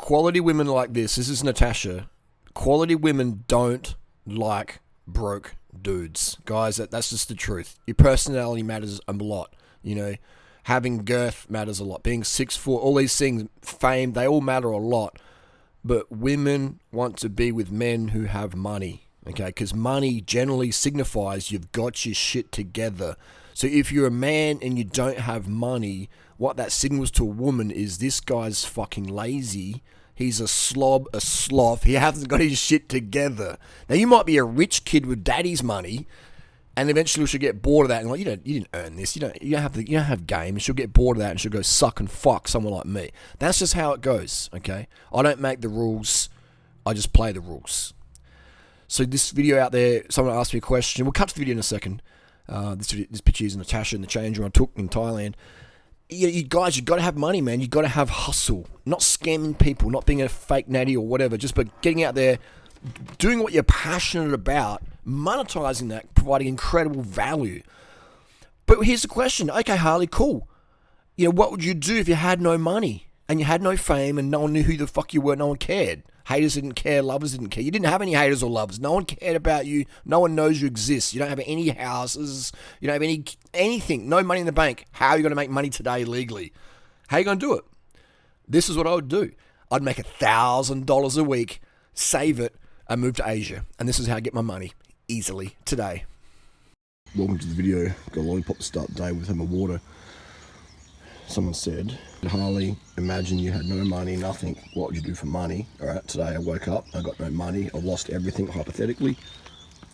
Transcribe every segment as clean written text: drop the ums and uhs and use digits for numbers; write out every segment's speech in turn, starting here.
quality women like this is Natasha. Quality women don't like broke dudes. Guys, that's just the truth. Your personality matters a lot. You know, having girth matters a lot. Being 6'4", all these things, fame, they all matter a lot. But women want to be with men who have money, okay? Because money generally signifies you've got your shit together. So if you're a man and you don't have money, what that signals to a woman is this guy's fucking lazy. He's a slob, a sloth. He hasn't got his shit together. Now, you might be a rich kid with daddy's money, and eventually she'll get bored of that and like, you didn't earn this. You don't have game. And she'll get bored of that and she'll go suck and fuck someone like me. That's just how it goes, okay? I don't make the rules. I just play the rules. So this video out there, someone asked me a question. We'll cut to the video in a second. This picture is Natasha in the change room I took in Thailand. You guys, you've got to have money, man. You've got to have hustle. Not scamming people, not being a fake natty or whatever. Just but getting out there, doing what you're passionate about, monetizing that, providing incredible value. But here's the question. Okay, Harley, cool. You know, what would you do if you had no money and you had no fame and no one knew who the fuck you were? No one cared. Haters didn't care. Lovers didn't care. You didn't have any haters or lovers. No one cared about you. No one knows you exist. You don't have any houses. You don't have anything. No money in the bank. How are you going to make money today legally? How are you going to do it? This is what I would do. I'd make $1,000 a week, save it, and move to Asia. And this is how I get my money easily today. Welcome to the video. Got a lollipop to start the day with some water. Someone said, Harley, imagine you had no money, nothing. What would you do for money? All right, today I woke up, I got no money, I lost everything hypothetically,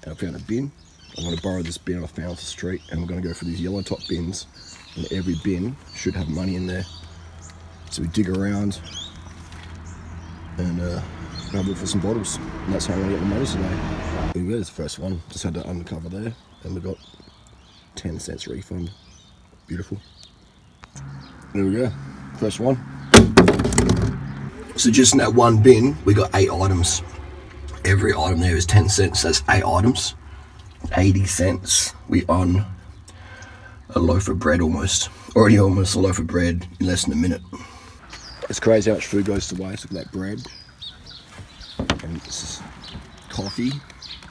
and I found a bin. I'm going to borrow this bin I found off the street, and we're going to go for these yellow top bins, and every bin should have money in there. So we dig around and go look for some bottles, and that's how I'm going to get the money today. There's the first one, just had to undercover there, and we got 10 cents refund. Beautiful. There we go, first one. So just in that one bin, we got 8 items. Every item there is 10 cents, that's 8 items. 80 cents. We on a loaf of bread almost. Already almost a loaf of bread in less than a minute. It's crazy how much food goes to waste. Look at that bread. And this is coffee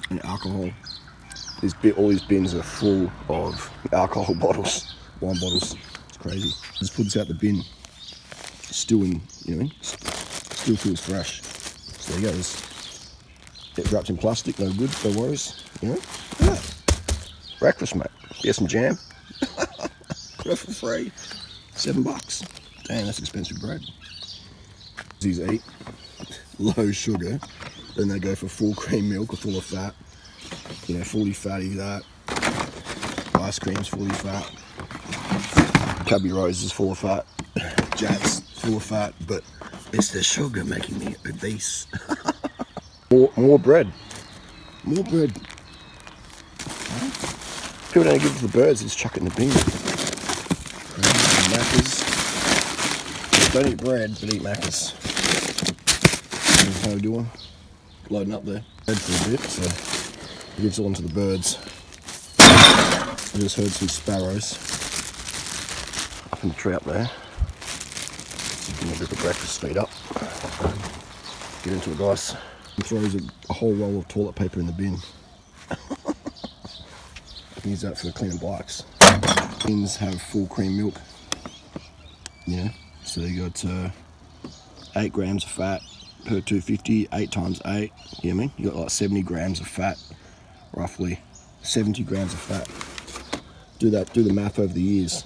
and alcohol. All these bins are full of alcohol bottles, wine bottles. Crazy. Just pull this out the bin. Still in, you know what I mean? Still feels fresh. So there you go. It's wrapped in plastic, no good, no worries. You know? Yeah. Breakfast, mate. Get some jam. Got it for free. $7. Damn, that's expensive bread. These eat low sugar, then they go for full cream milk or full of fat. You know, fully fatty that. Ice cream's fully fat. Cubby Rose is full of fat, Jats full of fat, but it's the sugar making me obese. more bread. More bread. People don't give it to the birds, they just chuck it in the bin. Macca's. Don't eat bread, but eat Macca's. That's how we're doing. Loading up there. Bread for a bit, so it gives it on to the birds. I just heard some sparrows up in the tree up there. So give me a bit of breakfast, feed up. Get into it, guys. And throws a whole roll of toilet paper in the bin. I can use that for cleaning bikes. Bins have full cream milk. Yeah, so you got 8 grams of fat per 250, 8 times 8. You know what I mean? You got like 70 grams of fat, roughly 70 grams of fat. Do the math over the years.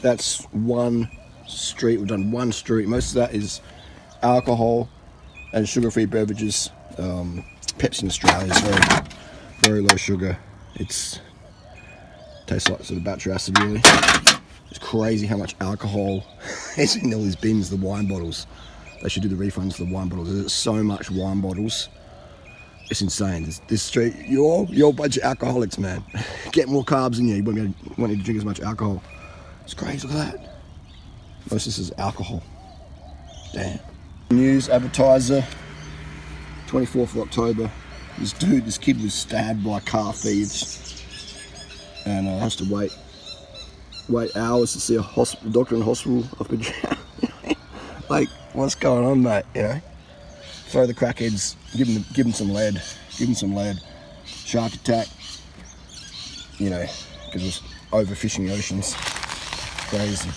That's one street. We've done one street. Most of that is alcohol and sugar-free beverages. Pepsi in Australia is very, very low sugar. Tastes like sort of battery acid, really. It's crazy how much alcohol is in all these bins, the wine bottles. They should do the refunds for the wine bottles. There's so much wine bottles. It's insane. This street, you're a bunch of alcoholics, man. Get more carbs in you. You won't need to drink as much alcohol. It's crazy, look at that. Most of this is alcohol. Damn. News advertiser, 24th of October. This kid was stabbed by car thieves and has to wait hours to see a doctor in the hospital. Like, What's going on, mate? You know, throw the crackheads, give them some lead, shark attack. You know, because we're overfishing the oceans. Crazy.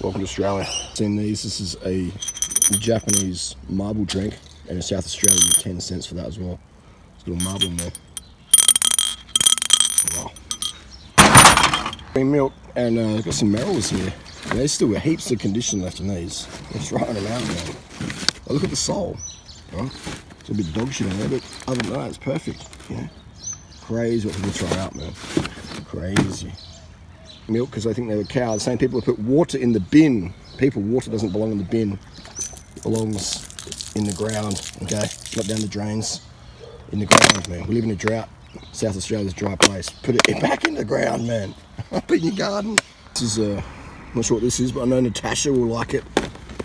Welcome to Australia. Seen these? This is a Japanese marble drink, and in South Australia, you get 10 cents for that as well. There's a little marble in there. Wow. Green milk, and I've got some Merrills here. And there's still heaps of condition left in these. They're throwing them out now. Oh, look at the sole. Oh, it's a bit of dog shit on there, but other than that, it's perfect. You know, crazy what people throw out, man. Crazy. Milk, because I think they were cows. The same people who put water in the bin. People, water doesn't belong in the bin. It belongs in the ground, okay? Not down the drains. In the ground, man. We live in a drought. South Australia's a dry place. Put it back in the ground, man. Up in your garden. This is, I'm not sure what this is, but I know Natasha will like it.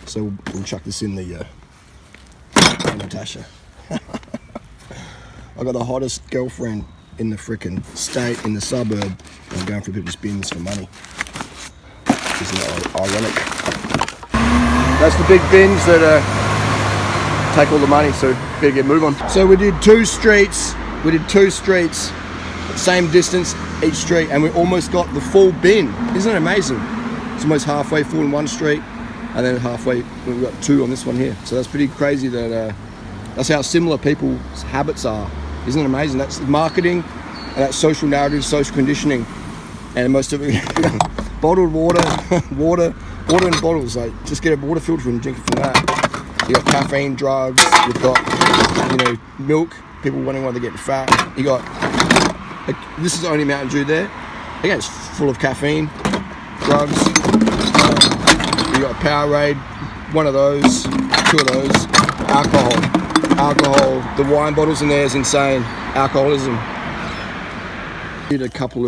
So we'll chuck this in the, Natasha. I got the hottest girlfriend in the frickin' state, in the suburb. I'm going through people's bins for money. Isn't that ironic? That's the big bins that take all the money, so better get move on. So we did two streets, same distance each street, and we almost got the full bin. Isn't it amazing? It's almost halfway full in one street, and then halfway, we've got two on this one here. So that's pretty crazy that, that's how similar people's habits are. Isn't it amazing? That's marketing, and that's social narrative, social conditioning, and most of it, bottled water, water in bottles. Like, just get a water filter and drink it from that. You got caffeine drugs. You've got, you know, milk. People wondering why they're getting fat. You got, like, this is the only Mountain Dew there. Again, it's full of caffeine, drugs. You got Powerade, one of those, two of those, alcohol. The wine bottles in there is insane. Alcoholism. I did a couple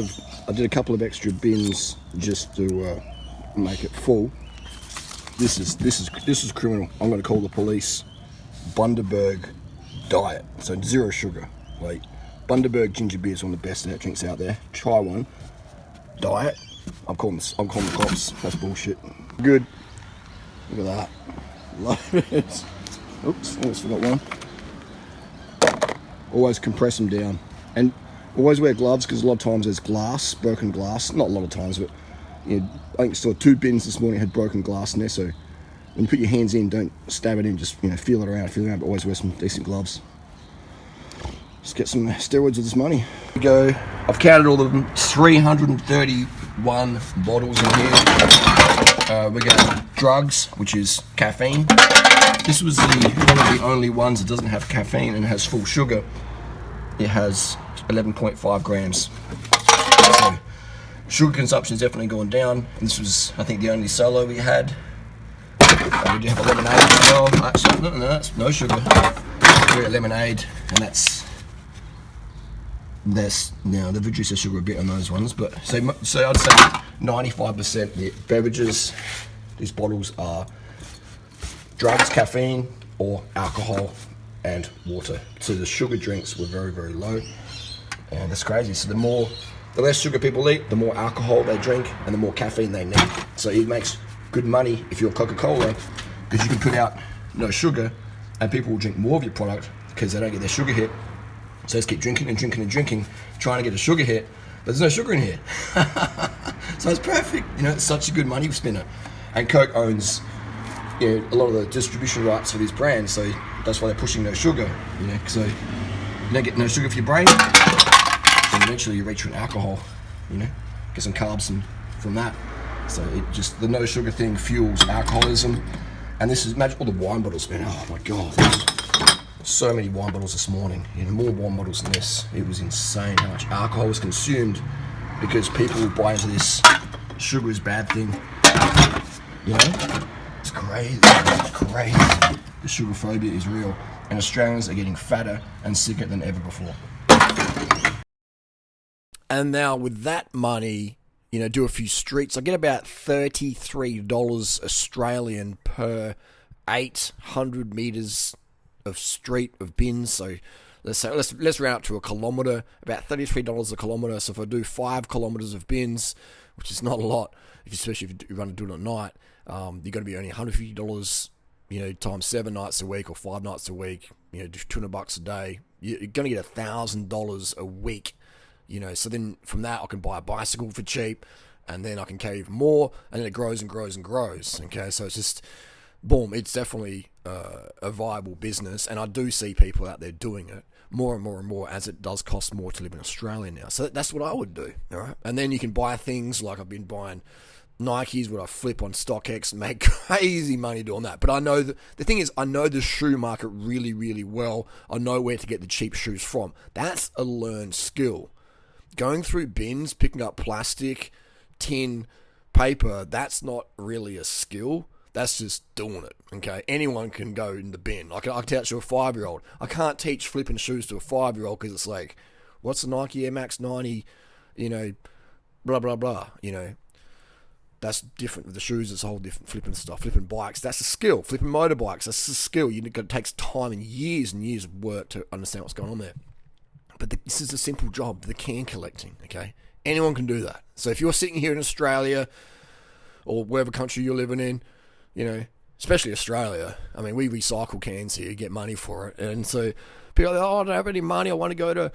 of extra bins just to make it full. This is criminal. I'm going to call the police. Bundaberg diet, so 0 sugar. Like, Bundaberg ginger beer is one of the best drinks out there. Try one. Diet. I'm calling the cops. That's bullshit. Good. Look at that. Love it. Oops, almost forgot one. Always compress them down, and always wear gloves, because a lot of times there's glass, broken glass. Not a lot of times, but you know, I think I saw 2 bins this morning had broken glass in there. So when you put your hands in, don't stab it in. Just, you know, feel it around, but always wear some decent gloves. Just get some steroids with this money. Here we go. I've counted all of them. 331 bottles in here. We got drugs, which is caffeine. This was one of the only ones that doesn't have caffeine and has full sugar. It has 11.5 grams. So sugar consumption is definitely going down. And this was, I think, the only solo we had. We do have a lemonade as well. Actually, no, that's no sugar. We got lemonade, and that's now they've reduced the sugar a bit on those ones. But so I'd say 95% the beverages, these bottles are drugs, caffeine, or alcohol and water. So the sugar drinks were very, very low, and that's crazy. So the less sugar people eat, the more alcohol they drink, and the more caffeine they need. So it makes good money if you're Coca-Cola, because you can put out no sugar, and people will drink more of your product because they don't get their sugar hit. So let's keep drinking and drinking and drinking, trying to get a sugar hit, but there's no sugar in here. So it's perfect. You know, it's such a good money spinner. And Coke owns, you know, a lot of the distribution rights for these brands, so that's why they're pushing no sugar. You know, so you don't get no sugar for your brain, and eventually you reach for an alcohol. You know, get some carbs from that. So it just, the no sugar thing fuels alcoholism. And this is, imagine all the wine bottles, man. Oh my god, so many wine bottles this morning. You know, more wine bottles than this. It was insane how much alcohol was consumed because people buy into this sugar is bad thing. You know, it's crazy. It's crazy. The sugar phobia is real, and Australians are getting fatter and sicker than ever before. And now with that money, you know, do a few streets. I get about $33 Australian per 800 meters of street of bins. So let's say let's round up to a kilometer. About $33 a kilometer. So if I do 5 kilometers of bins, which is not a lot, especially if you want to do it at night, You're going to be earning $150, times 7 nights a week or 5 nights a week, just $200 a day. You're going to get $1,000 a week, so then from that I can buy a bicycle for cheap, and then I can carry even more, and then it grows and grows and grows. Okay, so it's just, boom, it's definitely a viable business, and I do see people out there doing it more and more and more, as it does cost more to live in Australia now. So that's what I would do, all right? And then you can buy things like I've been buying Nikes where I flip on StockX and make crazy money doing that. But I know the thing is, I know the shoe market really, really well. I know where to get the cheap shoes from. That's a learned skill. Going through bins, picking up plastic, tin, paper, that's not really a skill. That's just doing it, okay? Anyone can go in the bin. I can teach you a 5-year-old. I can't teach flipping shoes to a 5-year-old because it's like, what's the Nike Air Max 90, blah, blah, blah, That's different with the shoes. It's a whole different flipping stuff. Flipping bikes, that's a skill. Flipping motorbikes, that's a skill. It takes time and years of work to understand what's going on there. But this is a simple job, the can collecting, okay? Anyone can do that. So if you're sitting here in Australia or wherever country you're living in, especially Australia, I mean, we recycle cans here, get money for it. And so people are like, I don't have any money, I want to go to,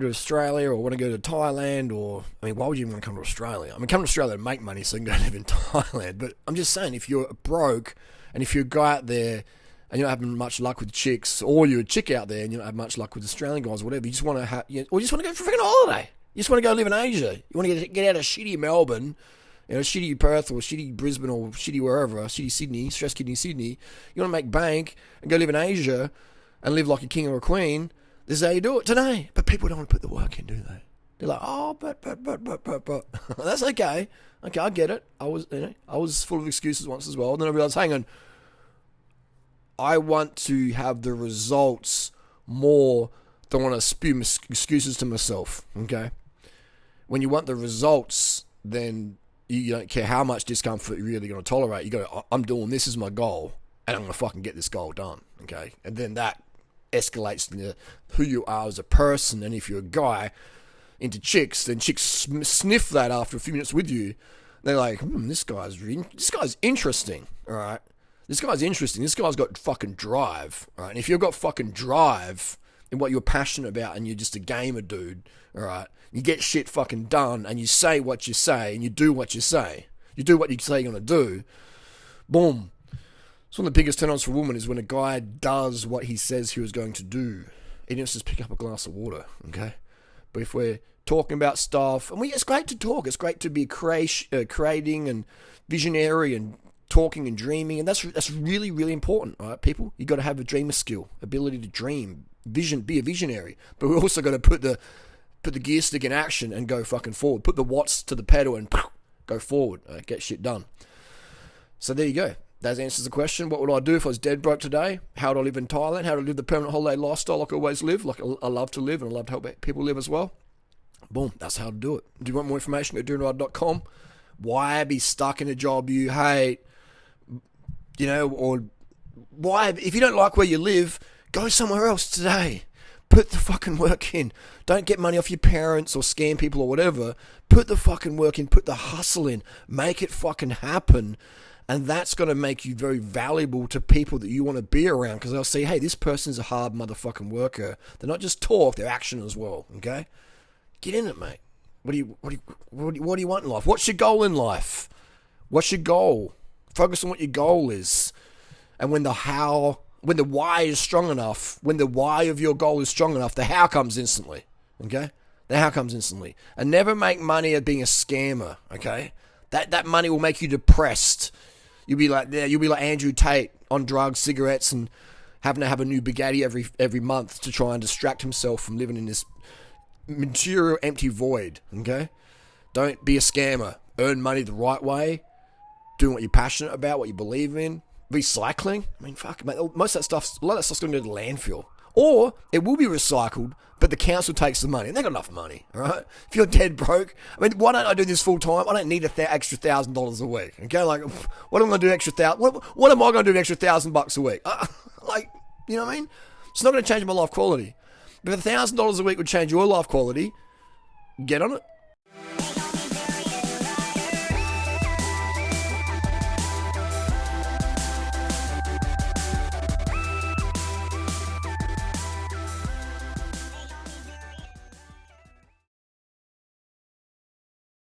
Australia, or I want to go to Thailand, or, I mean, why would you even want to come to Australia? I mean, come to Australia to make money so you can go live in Thailand. But I'm just saying, if you're broke, and if you go out there and you're not having much luck with chicks, or you're a chick out there and you don't have much luck with Australian guys, or whatever, you just want to or you just want to go for a freaking holiday. You just want to go live in Asia. You want to get out of shitty Melbourne, shitty Perth, or shitty Brisbane, or shitty wherever, shitty Sydney, stress kidney Sydney. You want to make bank and go live in Asia and live like a king or a queen. This is how you do it today. But people don't want to put the work in, do they? They're like, but. That's okay. Okay, I get it. I was full of excuses once as well. And then I realized, hang on, I want to have the results more than want to spew excuses to myself, okay? When you want the results, then you don't care how much discomfort you're really going to tolerate. You go, I'm doing this as my goal, and I'm going to fucking get this goal done, okay? And then that escalates into who you are as a person. And if you're a guy into chicks, then chicks sniff that after a few minutes with you. They're like, this guy's interesting, all right? This guy's interesting. This guy's got fucking drive, all right? And if you've got fucking drive in what you're passionate about, and you're just a gamer dude, all right? You get shit fucking done, and you say what you say, and you do what you say. You do what you say you're going to do. Boom. It's one of the biggest turn-ons for a woman is when a guy does what he says he was going to do. He didn't just pick up a glass of water, okay? But if we're talking about stuff, and it's great to talk. It's great to be creating and visionary and talking and dreaming, and that's really, really important, all right, people? You got to have a dreamer skill, ability to dream, vision, be a visionary. But we also got to put the gear stick in action and go fucking forward. Put the watts to the pedal and go forward. Get shit done. So there you go. That answers the question. What would I do if I was dead broke today? How would I live in Thailand? How would I live the permanent holiday lifestyle like I always live? Like I love to live, and I love to help people live as well. Boom. That's how to do it. Do you want more information? Go to durianrider.com. Why be stuck in a job you hate? Or why, if you don't like where you live, go somewhere else today. Put the fucking work in. Don't get money off your parents or scam people or whatever. Put the fucking work in. Put the hustle in. Make it fucking happen. And that's going to make you very valuable to people that you want to be around, because they'll say, hey, this person's a hard motherfucking worker. They're not just talk, they're action as well, okay? Get in it, mate. What do you want in life? What's your goal in life? What's your goal? Focus on what your goal is. And when the why is strong enough, when the why of your goal is strong enough, the how comes instantly, okay? The how comes instantly. And never make money at being a scammer, okay? That money will make you depressed. You'll be like Andrew Tate on drugs, cigarettes, and having to have a new Bugatti every month to try and distract himself from living in this material empty void, okay? Don't be a scammer. Earn money the right way. Doing what you're passionate about, what you believe in. Recycling. I mean, fuck, mate. A lot of that stuff's going to go to the landfill. Or it will be recycled, but the council takes the money. And they got enough money, all right? If you're dead broke, I mean, why don't I do this full time? I don't need extra $1,000 a week, okay? Like, what am I going to do extra what am I going to do extra $1,000 a week? You know what I mean? It's not going to change my life quality. But if $1,000 a week would change your life quality, get on it.